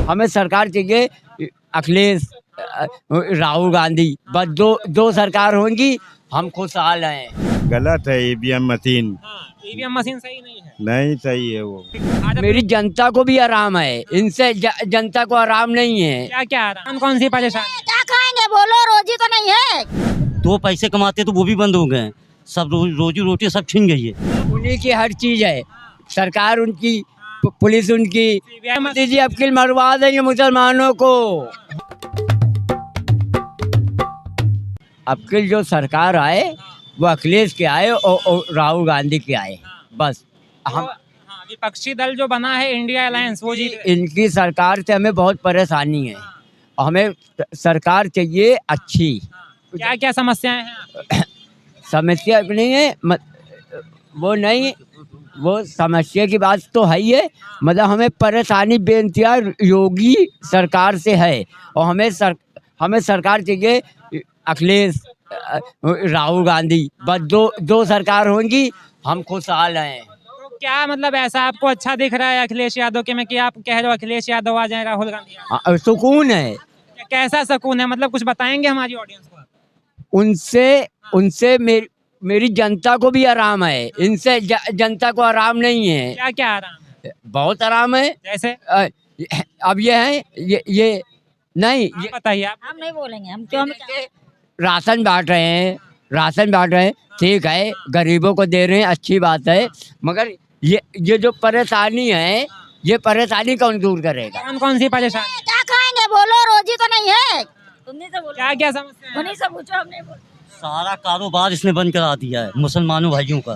हमें सरकार चाहिए अखिलेश राहुल गांधी, बस दो सरकार होंगी हम खुशहाल हैं। गलत है ईवीएम मशीन। ईवीएम मशीन सही नहीं है। नहीं सही है वो। मेरी जनता को भी आराम है, इनसे जनता को आराम नहीं है। क्या क्या आ रहा है? कौन सी परेशानी? क्या खाएंगे बोलो, रोजी तो नहीं है। 2 पैसे कमाते तो वो भी बंद हो गए हैं। सब रोजी रोटी सब छिन गई है। उन्हीं की हर चीज है, सरकार उनकी, पुलिस उनकी। दीजिए अकील मरवा देंगे मुसलमानों को। अकील जो सरकार आए वो अखिलेश के आए और राहुल गांधी के आए, बस। हम विपक्षी दल जो बना है इंडिया अलायंस वो जीत गए। इनकी सरकार से हमें बहुत परेशानी है, हमें सरकार चाहिए अच्छी। क्या क्या समस्याएं हैं? समस्या नहीं है, वो नहीं, वो समस्या की बात तो है ही है, मतलब हमें परेशानी बेइंतहा योगी सरकार से है। और हमें सरकार चाहिए अखिलेश राहुल गांधी, बस दो सरकार होंगी हम खुशहाल हैं। तो क्या मतलब ऐसा आपको अच्छा दिख रहा है अखिलेश यादव के में कि आप कह रहे हो अखिलेश यादव आ जाए, राहुल गांधी? सुकून है। कैसा सुकून है, मतलब कुछ बताएंगे हमारी ऑडियंस को? उनसे मेरी जनता को भी आराम है, इनसे जनता को आराम नहीं है। क्या क्या आराम है? बहुत आराम है। जैसे अब ये है, ये नहीं, ये बताइए आप। हम नहीं बोलेंगे, हम क्यों? राशन बांट रहे हैं, ठीक है, गरीबों को दे रहे हैं, अच्छी बात है, मगर ये जो परेशानी है, ये परेशानी कौन दूर करेगा? कौन सी परेशानी? क्या खाएंगे बोलो, रोजी तो नहीं है। तुमने से बोलो, क्या क्या समस्या है? उन्हीं से पूछो, हमने बोला। सारा कारोबार इसने बंद करा दिया है मुसलमानों भाइयों का।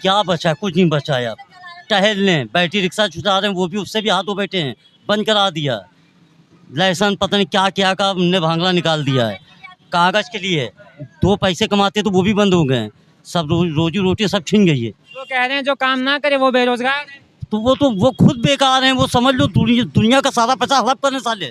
क्या बचा? कुछ नहीं बचा है। अब टहल लें, बैटरी रिक्शा छुटा रहे हैं, वो भी उससे भी हाथों बैठे हैं, बंद करा दिया। लाइसेंस पता नहीं क्या क्या का हमने भांगड़ा निकाल दिया है कागज के लिए। 2 पैसे कमाते तो वो भी बंद हो गए हैं। सब रोजी रोटी सब छिन गई है। वो कह रहे हैं जो काम ना करे वो बेरोजगार है। तो वो खुद बेकार हैं। वो समझ लो दुनिया का सारा पैसा हड़प करने साले।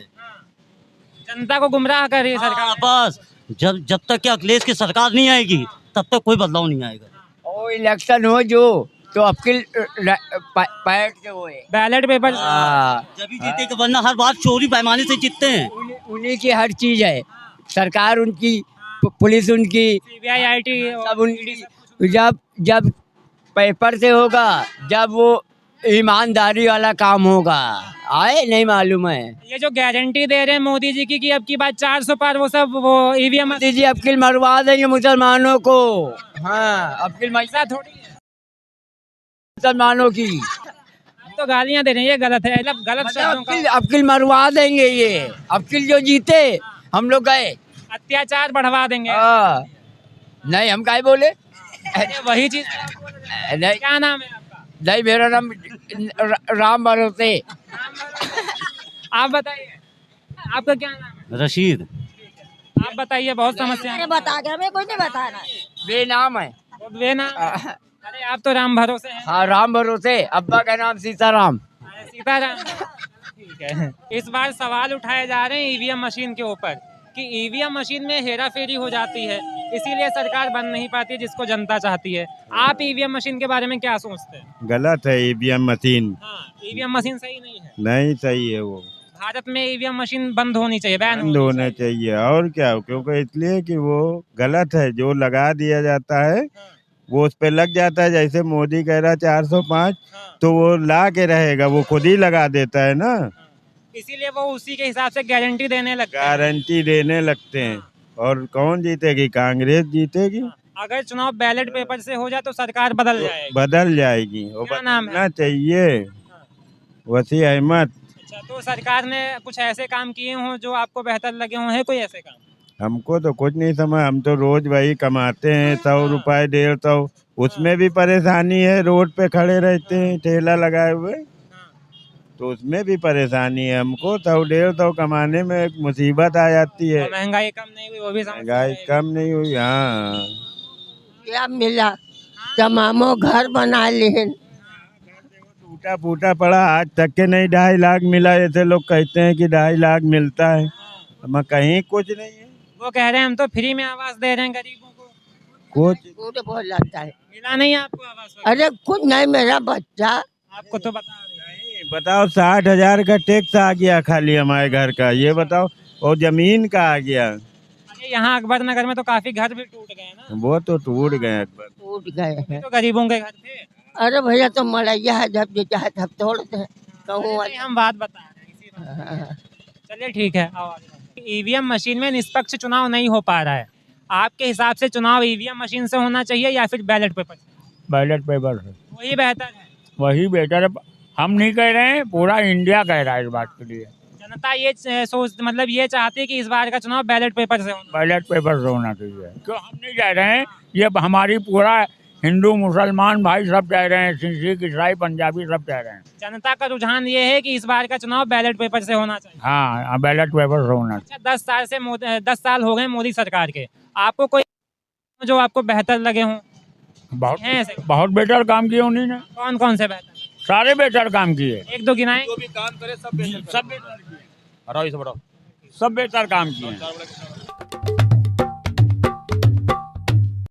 जनता को गुमराह कर रही है सरकार। बस जब तक कि अखिलेश की सरकार नहीं आएगी तब तक कोई बदलाव नहीं आएगा। और इलेक्शन हो जो तो अकील पैट के वो है, बैलेट पेपर जब भी जीते के, वरना हर बार चोरी पैमाने से जीतते हैं। उन्हीं की हर चीज है, सरकार उनकी, पुलिस उनकी, सीबीआई आईटी सब उनकी। जब पेपर से होगा, जब वो ईमानदारी वाला काम होगा, आए नहीं मालूम है। ये जो गारंटी दे रहे हैं मोदी जी की कि अब की बात 400 पार, वो सब वो ईवीएम दीजिए अकील मरवा देंगे मुसलमानों को। हाँ, अकील ऐसा थोड़ी है। मुसलमानों की तो गालियां दे रहे हैं, ये गलत है, मतलब गलत शब्दों का अकील मरवा देंगे। ये अकील जो जीते हम लोग गए, अत्याचार बढ़वा देंगे। नहीं, हम काहे बोले? ये वही चीज। नहीं, क्या नाम है आपका? नहीं, मेरा नाम राम भरोसे। आप बताइए, आपका क्या नाम है? रशीद। आप बताइए, बहुत समस्या है। बता के हमें कुछ नहीं बताना। बेनाम है। वे नाम? अरे आप तो राम भरोसे हैं। हाँ, राम भरोसे। अब्बा का नाम सीताराम। सीताराम। ठीक है। इस बार सवाल उठाए जा रहे हैं ईवीएम मशीन के ऊपर कि ईवीएम मशीन में हेरा फेरी हो जाती है, इसीलिए सरकार बन नहीं पाती जिसको जनता चाहती है। आप ईवीएम मशीन के बारे में क्या सोचते हैं? गलत है ईवीएम मशीन। ईवीएम मशीन सही नहीं है। नहीं सही है वो। भारत में ईवीएम मशीन बंद होनी चाहिए, बैन बंद होना चाहिए। और क्या? क्योंकि इसलिए कि वो गलत है, जो लगा दिया जाता है वो उस पे लग जाता है। जैसे मोदी कह रहा 405, तो वो ला के रहेगा, वो खुद ही लगा देता है ना। इसीलिए वो उसी के हिसाब से गारंटी देने लगते हैं। गारंटी देने लगते हैं। और कौन जीतेगी? कांग्रेस जीतेगी। अगर चुनाव बैलेट पेपर से हो जाए तो सरकार बदल जाएगी। बदल जाएगी। वो क्या नाम है? बदलना चाहिए। वसी अहमद। अच्छा, तो सरकार ने कुछ ऐसे काम किए हों जो आपको बेहतर लगे हों? है कोई ऐसे काम? हमको तो कुछ नहीं समझ। हम तो रोज वही कमाते हैं, 100 रुपए 150, उसमें भी परेशानी है। रोड पे खड़े रहते हैं ठेला लगाए हुए, तो उसमें भी परेशानी है। हमको 100 150 कमाने में एक मुसीबत आ जाती है। तो महंगाई कम नहीं हुई, वो भी समस्या महंगाई है। कम नहीं हुई। हाँ, क्या मिला? तमामो घर बना लिए। टूटा फूटा पड़ा, आज तक के नहीं 2.5 लाख मिला। ऐसे लोग कहते हैं कि 2.5 लाख मिलता है, हमें कहीं कुछ नहीं है। वो कह रहे हैं हम तो फ्री में आवास दे रहे हैं गरीबों को। कुछ बोल जाता है। मिला नहीं आपको आवास वगैरह? अरे कुछ नहीं, मेरा बच्चा आपको तो बता रहे हैं। बताओ 60,000 का टैक्स आ गया खाली हमारे घर का, ये बताओ, और जमीन का आ गया, अरे यहाँ अकबर नगर में तो काफी घर भी टूट गए ना, वो तो टूट गए अकबर। टूट गए हैं। तो गरीबों के घर थे। अरे भैया तो मलैया है, जब जो चाहे तब तोड़ दे कहूँ। नहीं, हम बात बता रहे हैं इसी बात। चलिए ठीक है, आओ आगे। ईवीएम मशीन में निष्पक्ष चुनाव नहीं हो पा रहा है, आपके हिसाब से चुनाव ईवीएम मशीन से होना चाहिए या फिर बैलेट पेपर से? बैलेट पेपर से वही बेहतर है। वही बेटर है। हम नहीं कह रहे हैं, पूरा इंडिया कह रहा है इस बात के लिए। जनता ये सोच मतलब ये चाहती है कि इस बार का चुनाव बैलेट पेपर से होना। बैलेट पेपर से होना चाहिए, क्यों हम नहीं कह रहे हैं, ये हमारी पूरा हिंदू मुसलमान भाई सब कह रहे हैं, सिख ईसाई पंजाबी सब कह रहे हैं। जनता का रुझान ये है कि इस बार का चुनाव बैलेट पेपर से होना चाहिए। हाँ, बैलेट पेपर से होना चाहिए। अच्छा, 10 साल हो गए मोदी सरकार के, आपको कोई जो आपको बेहतर लगे हों? बहुत हैं ऐसे? बहुत बेटर काम किए उन्होंने, कौन कौन से बेहतर? सारे बेटर काम किए, एक दो गिनाएं। सब बेटर किए, सब बेटर काम किए।